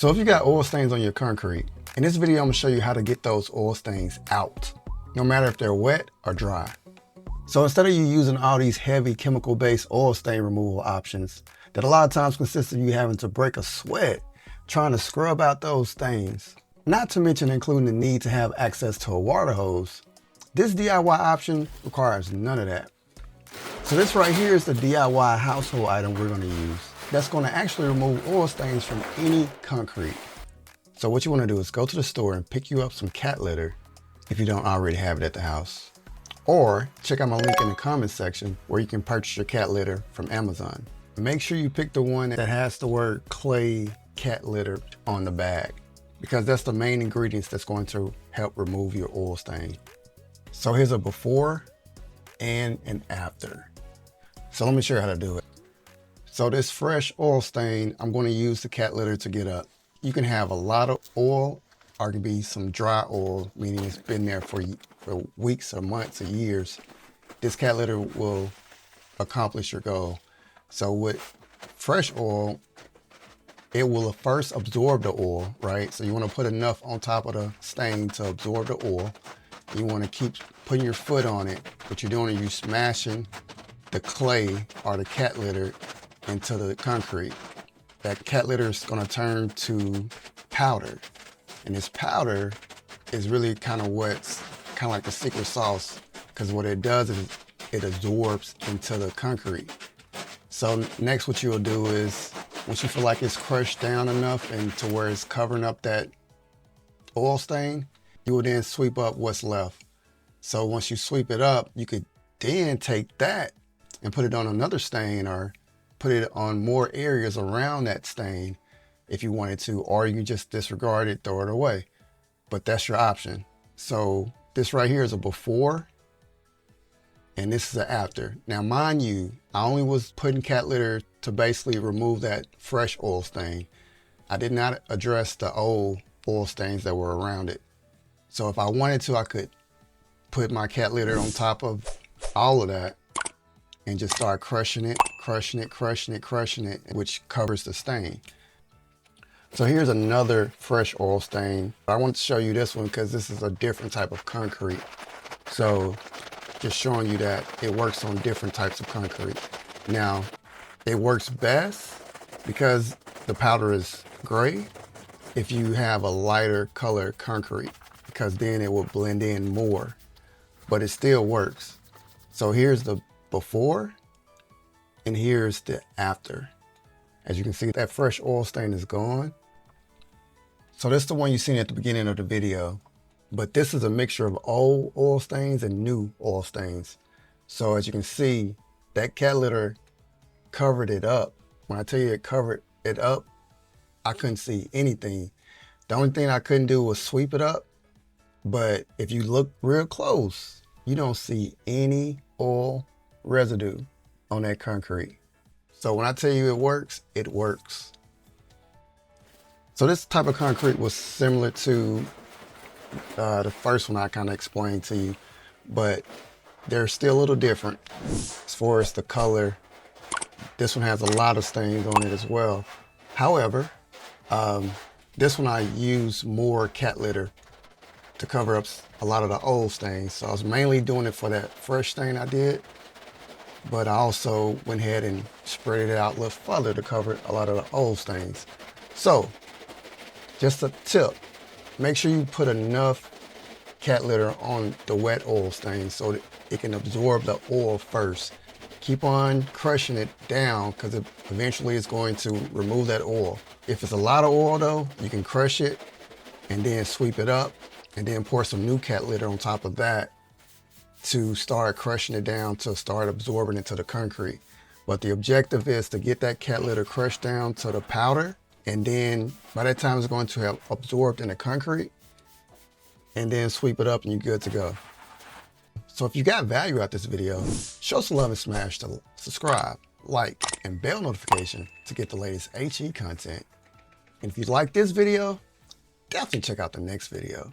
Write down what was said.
So if you got oil stains on your concrete, in this video I'm gonna show you how to get those oil stains out, no matter if they're wet or dry. So instead of you using all these heavy chemical-based oil stain removal options that a lot of times consist of you having to break a sweat trying to scrub out those stains, not to mention including the need to have access to a water hose, this DIY option requires none of that. So this right here is the DIY household item we're gonna use that's gonna actually remove oil stains from any concrete. So what you wanna do is go to the store and pick you up some cat litter if you don't already have it at the house. Or check out my link in the comments section where you can purchase your cat litter from Amazon. Make sure you pick the one that has the word clay cat litter on the bag, because that's the main ingredients that's going to help remove your oil stain. So here's a before and an after. So let me show you how to do it. So this fresh oil stain, I'm going to use the cat litter to get up. You can have a lot of oil or it can be some dry oil, meaning it's been there for weeks or months or years. This cat litter will accomplish your goal. So with fresh oil, it will first absorb the oil, right? So you want to put enough on top of the stain to absorb the oil. You want to keep putting your foot on it. What you're doing is you're smashing the clay or the cat litter into the concrete. That cat litter is going to turn to powder. And this powder is really kind of what's kind of like the secret sauce, because what it does is it absorbs into the concrete. So next what you'll do is, once you feel like it's crushed down enough and to where it's covering up that oil stain, you will then sweep up what's left. So once you sweep it up, you could then take that and put it on another stain or put it on more areas around that stain if you wanted to, or you can just disregard it, throw it away. But that's your option. So this right here is a before and this is an after. Now mind you, I only was putting cat litter to basically remove that fresh oil stain. I did not address the old oil stains that were around it. So if I wanted to, I could put my cat litter on top of all of that and just start crushing it, which covers the stain. So here's another fresh oil stain. I want to show you this one because this is a different type of concrete. So just showing you that it works on different types of concrete. Now, it works best because the powder is gray if you have a lighter color concrete, because then it will blend in more, but it still works. So here's the before and here's the after. As you can see, that fresh oil stain is gone. So this is the one you seen at the beginning of the video, but this is a mixture of old oil stains and new oil stains. So as you can see, that cat litter covered it up. When I tell you it covered it up, I couldn't see anything. The only thing I couldn't do was sweep it up, but if you look real close, you don't see any oil residue on that concrete. So when I tell you it works, it works. So this type of concrete was similar to the first one I kind of explained to you, but they're still a little different as far as the color. This one has a lot of stains on it as well. However, this one I use more cat litter to cover up a lot of the old stains. So I was mainly doing it for that fresh stain I did, but I also went ahead and spread it out a little further to cover a lot of the old stains. So just a tip, make sure you put enough cat litter on the wet oil stain so that it can absorb the oil first. Keep on crushing it down because eventually it's going to remove that oil. If it's a lot of oil though, you can crush it and then sweep it up and then pour some new cat litter on top of that to start crushing it down to start absorbing it to the concrete. But the objective is to get that cat litter crushed down to the powder, and then by that time it's going to have absorbed in the concrete, and then sweep it up and you're good to go. So if you got value out this video, show some love and smash the subscribe, like, and bell notification to get the latest HE content. And if you like this video, definitely check out the next video.